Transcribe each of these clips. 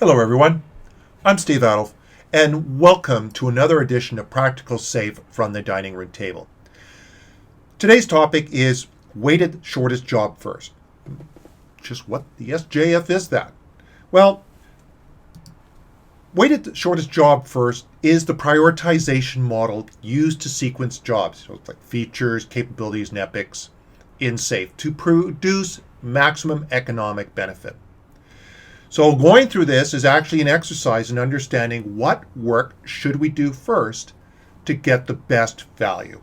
Hello everyone, I'm Steve Adolf, and welcome to another edition of Practical Safe from the Dining Room Table. Today's topic is weighted shortest job first. Just what the SJF is that? Well, weighted shortest job first is the prioritization model used to sequence jobs, so it's like features, capabilities, and epics in SAFE to produce maximum economic benefit. So going through this is actually an exercise in understanding what work should we do first to get the best value.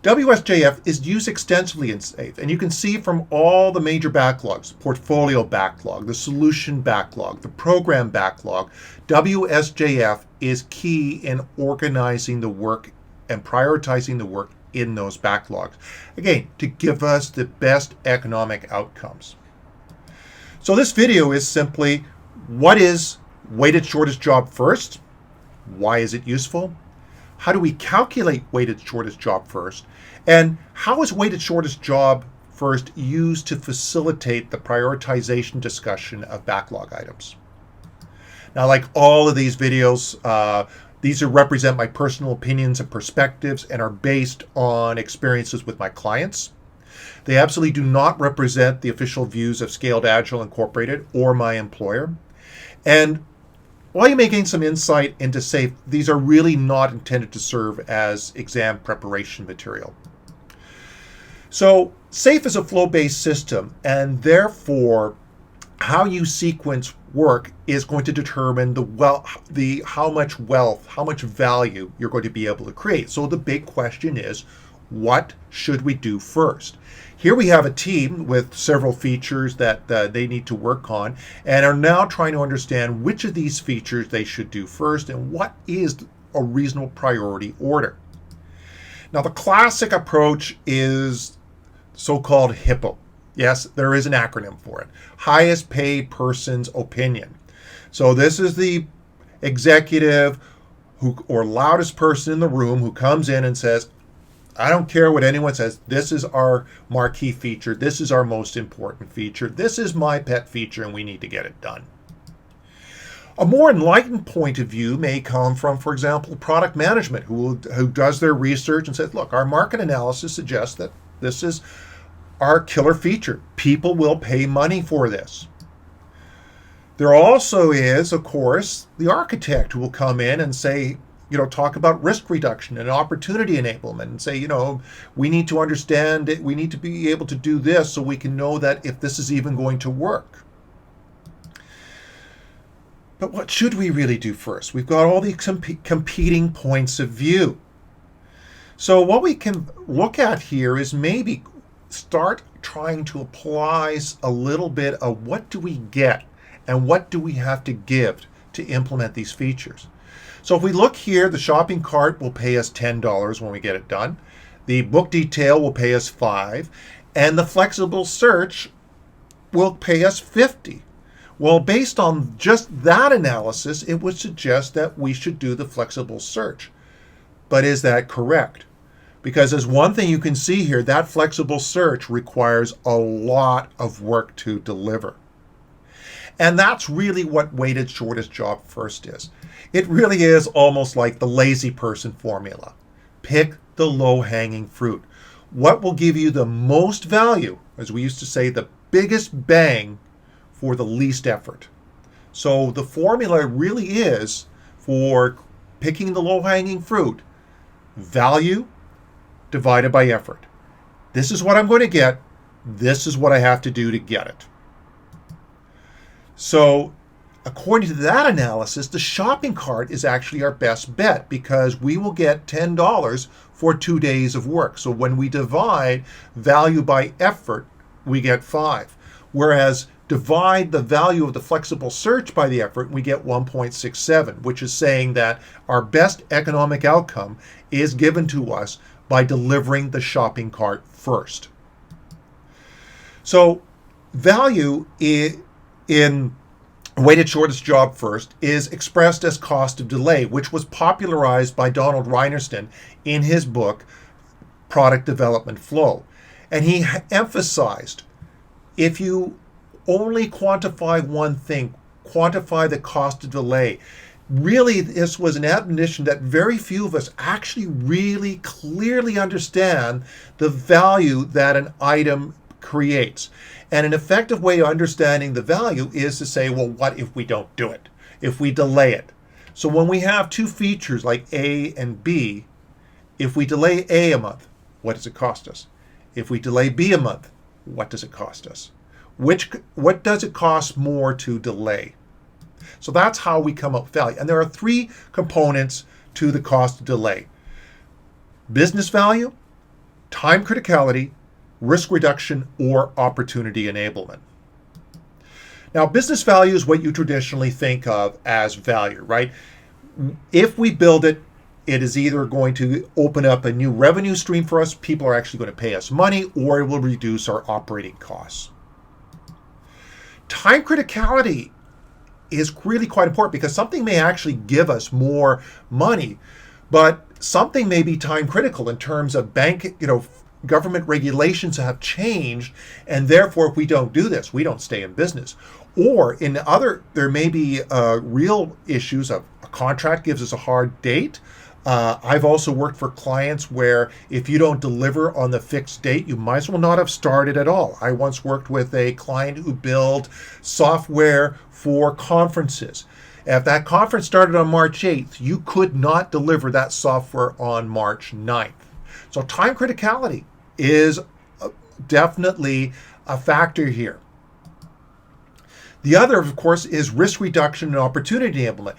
wsjf is used extensively in SAFE, and you can see from all the major backlogs, portfolio backlog, the solution backlog, the program backlog, wsjf is key in organizing the work and prioritizing the work in those backlogs. Again, to give us the best economic outcomes. So this video is simply, what is weighted shortest job first? Why is it useful? How do we calculate weighted shortest job first? And how is weighted shortest job first used to facilitate the prioritization discussion of backlog items? Now, like all of these videos, these represent my personal opinions and perspectives and are based on experiences with my clients. They absolutely do not represent the official views of Scaled Agile Incorporated or my employer. And while you may gain some insight into SAFE, these are really not intended to serve as exam preparation material. So SAFE is a flow-based system, and therefore how you sequence work is going to determine how much wealth, how much value you're going to be able to create. So the big question is, what should we do first? Here we have a team with several features that they need to work on and are now trying to understand which of these features they should do first and what is a reasonable priority order. Now, the classic approach is so-called HIPPO. Yes, there is an acronym for it. Highest paid person's opinion. So this is the executive or loudest person in the room who comes in and says, I don't care what anyone says. This is our marquee feature. This is our most important feature. This is my pet feature, and we need to get it done. A more enlightened point of view may come from, for example, product management, who does their research and says, look, our market analysis suggests that this is our killer feature. People will pay money for this. There also is, of course, the architect who will come in and say, talk about risk reduction and opportunity enablement and say, we need to understand it. We need to be able to do this so we can know that if this is even going to work. But what should we really do first? We've got all the competing points of view. So what we can look at here is maybe start trying to apply a little bit of what do we get and what do we have to give to implement these features. So if we look here, the shopping cart will pay us $10 when we get it done. The book detail will pay us $5, and the flexible search will pay us $50. Well, based on just that analysis, it would suggest that we should do the flexible search. But is that correct? Because there's one thing you can see here, that flexible search requires a lot of work to deliver. And that's really what weighted shortest job first is. It really is almost like the lazy person formula. Pick the low-hanging fruit. What will give you the most value, as we used to say, the biggest bang for the least effort. So the formula really is for picking the low-hanging fruit, value divided by effort. This is what I'm going to get. This is what I have to do to get it. So according to that analysis, the shopping cart is actually our best bet because we will get $10 for 2 days of work. So when we divide value by effort, we get 5. Whereas divide the value of the flexible search by the effort, we get 1.67, which is saying that our best economic outcome is given to us by delivering the shopping cart first. So value in weighted shortest job first is expressed as cost of delay, which was popularized by Donald Reinerston in his book, Product Development Flow. And he emphasized, if you only quantify one thing, quantify the cost of delay. Really, this was an admonition that very few of us actually really clearly understand the value that an item creates. And an effective way of understanding the value is to say, well, what if we don't do it? If we delay it? So when we have two features like A and B, if we delay A a month, what does it cost us? If we delay B a month, what does it cost us? What does it cost more to delay? So that's how we come up with value. And there are three components to the cost of delay: business value, time criticality, risk reduction, or opportunity enablement. Now, business value is what you traditionally think of as value, right? If we build it, it is either going to open up a new revenue stream for us, people are actually going to pay us money, or it will reduce our operating costs. Time criticality is really quite important because something may actually give us more money, but something may be time critical in terms of government regulations have changed, and therefore if we don't do this, we don't stay in business. Or there may be real issues of a contract gives us a hard date. I've also worked for clients where if you don't deliver on the fixed date, you might as well not have started at all. I once worked with a client who built software for conferences. If that conference started on March 8th, you could not deliver that software on March 9th. So time criticality is definitely a factor here. The other, of course, is risk reduction and opportunity enablement.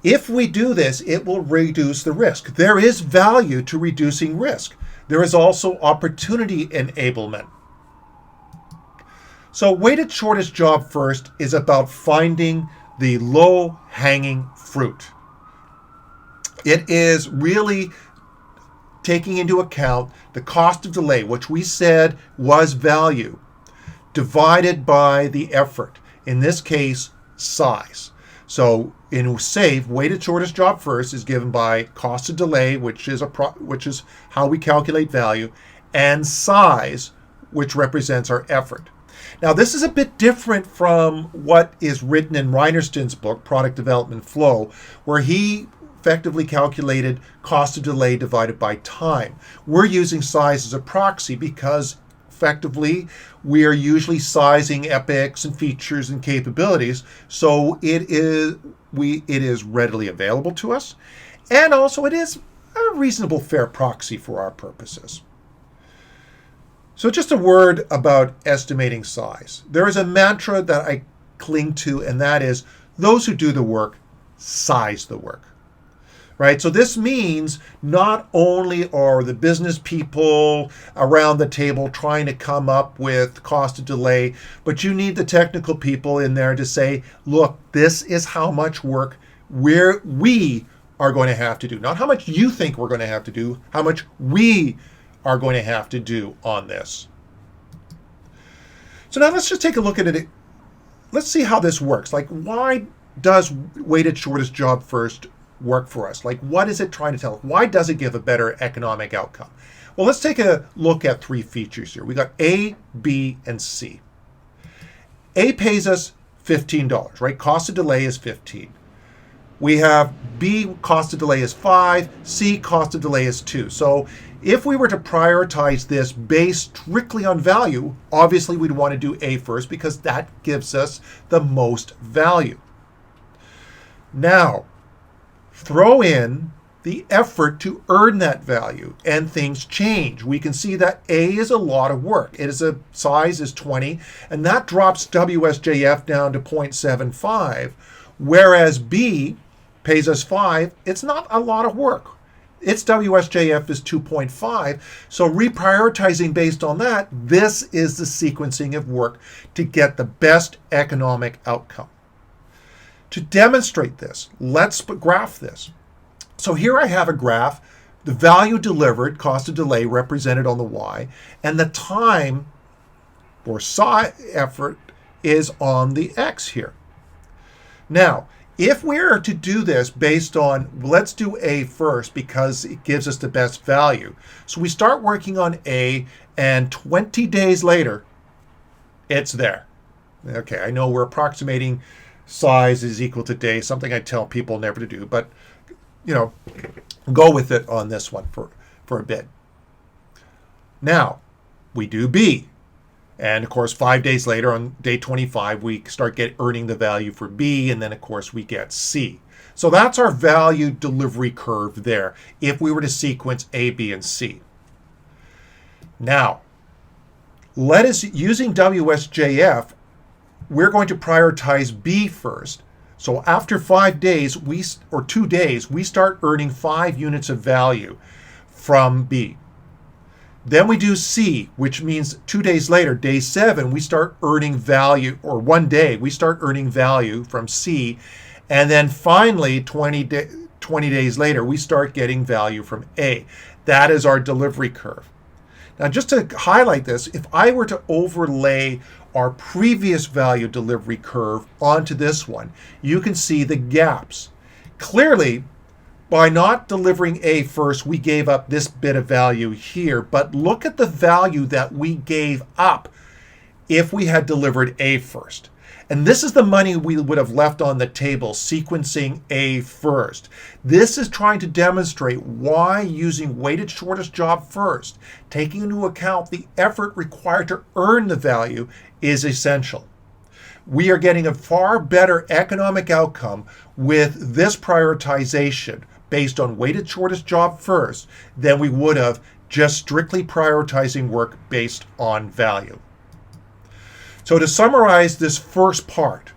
If we do this, it will reduce the risk. There is value to reducing risk. There is also opportunity enablement. So weighted shortest job first is about finding the low-hanging fruit. It is really taking into account the cost of delay, which we said was value, divided by the effort. In this case, size. So in SAFE, weighted shortest job first is given by cost of delay, which is how we calculate value, and size, which represents our effort. Now, this is a bit different from what is written in Reinerstein's book, Product Development Flow, where he effectively calculated cost of delay divided by time. We're using size as a proxy because effectively we are usually sizing epics and features and capabilities, so it is readily available to us, and also it is a reasonable fair proxy for our purposes. So just a word about estimating size. There is a mantra that I cling to, and that is those who do the work size the work. Right? So this means not only are the business people around the table trying to come up with cost of delay, but you need the technical people in there to say, look, this is how much work we are going to have to do. Not how much you think we're going to have to do, how much we are going to have to do on this. So now let's just take a look at it. Let's see how this works. Like, why does weighted shortest job first work for us? Like, what is it trying to tell us? Why does it give a better economic outcome? Well, let's take a look at three features here. We got A, B, and C. A pays us $15, right? Cost of delay is 15. We have B, cost of delay is 5. C, cost of delay is 2. So if we were to prioritize this based strictly on value, obviously we'd want to do A first because that gives us the most value. Now, throw in the effort to earn that value, and things change. We can see that A is a lot of work. It is a size is 20, and that drops wsjf down to 0.75, whereas B pays us 5. It's not a lot of work. Its wsjf is 2.5, so reprioritizing based on that, this is the sequencing of work to get the best economic outcome. To demonstrate this, let's graph this. So here I have a graph, the value delivered, cost of delay represented on the Y, and the time or effort is on the X here. Now, if we are to do this based on, let's do A first because it gives us the best value. So we start working on A, and 20 days later, it's there. Okay, I know we're approximating size is equal to day, something I tell people never to do, but go with it on this one for a bit. Now, we do B. And of course, 5 days later on day 25, we start earning the value for B, and then of course we get C. So that's our value delivery curve there, if we were to sequence A, B, and C. Now, using wsjf, we're going to prioritize B first. So after 5 days, or 2 days, we start earning 5 units of value from B. Then we do C, which means 2 days later, day 7, we start earning value, or 1 day, we start earning value from C. And then finally, 20 days later, we start getting value from A. That is our delivery curve. Now, just to highlight this, if I were to overlay our previous value delivery curve onto this one, you can see the gaps. Clearly, by not delivering A first, we gave up this bit of value here, but look at the value that we gave up if we had delivered A first. And this is the money we would have left on the table sequencing A first. This is trying to demonstrate why using weighted shortest job first, taking into account the effort required to earn the value, is essential. We are getting a far better economic outcome with this prioritization based on weighted shortest job first than we would have just strictly prioritizing work based on value. So to summarize this first part,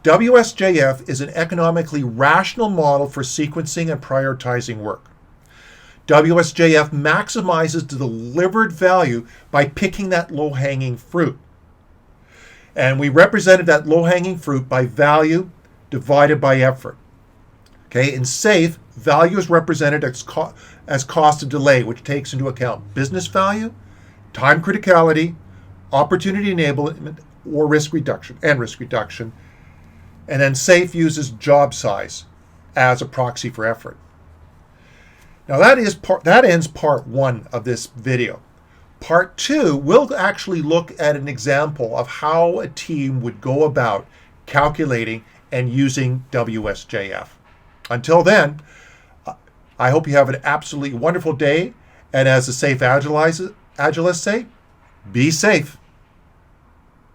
wsjf is an economically rational model for sequencing and prioritizing work. wsjf maximizes the delivered value by picking that low-hanging fruit. And we represented that low-hanging fruit by value divided by effort. Okay, in SAFE, value is represented as cost of delay, which takes into account business value, time criticality, opportunity enablement, or risk reduction. And then SAFE uses job size as a proxy for effort. Now that ends part 1 of this video. Part 2, we'll actually look at an example of how a team would go about calculating and using wsjf. Until then, I hope you have an absolutely wonderful day, and as the SAFE Agilists say, be safe.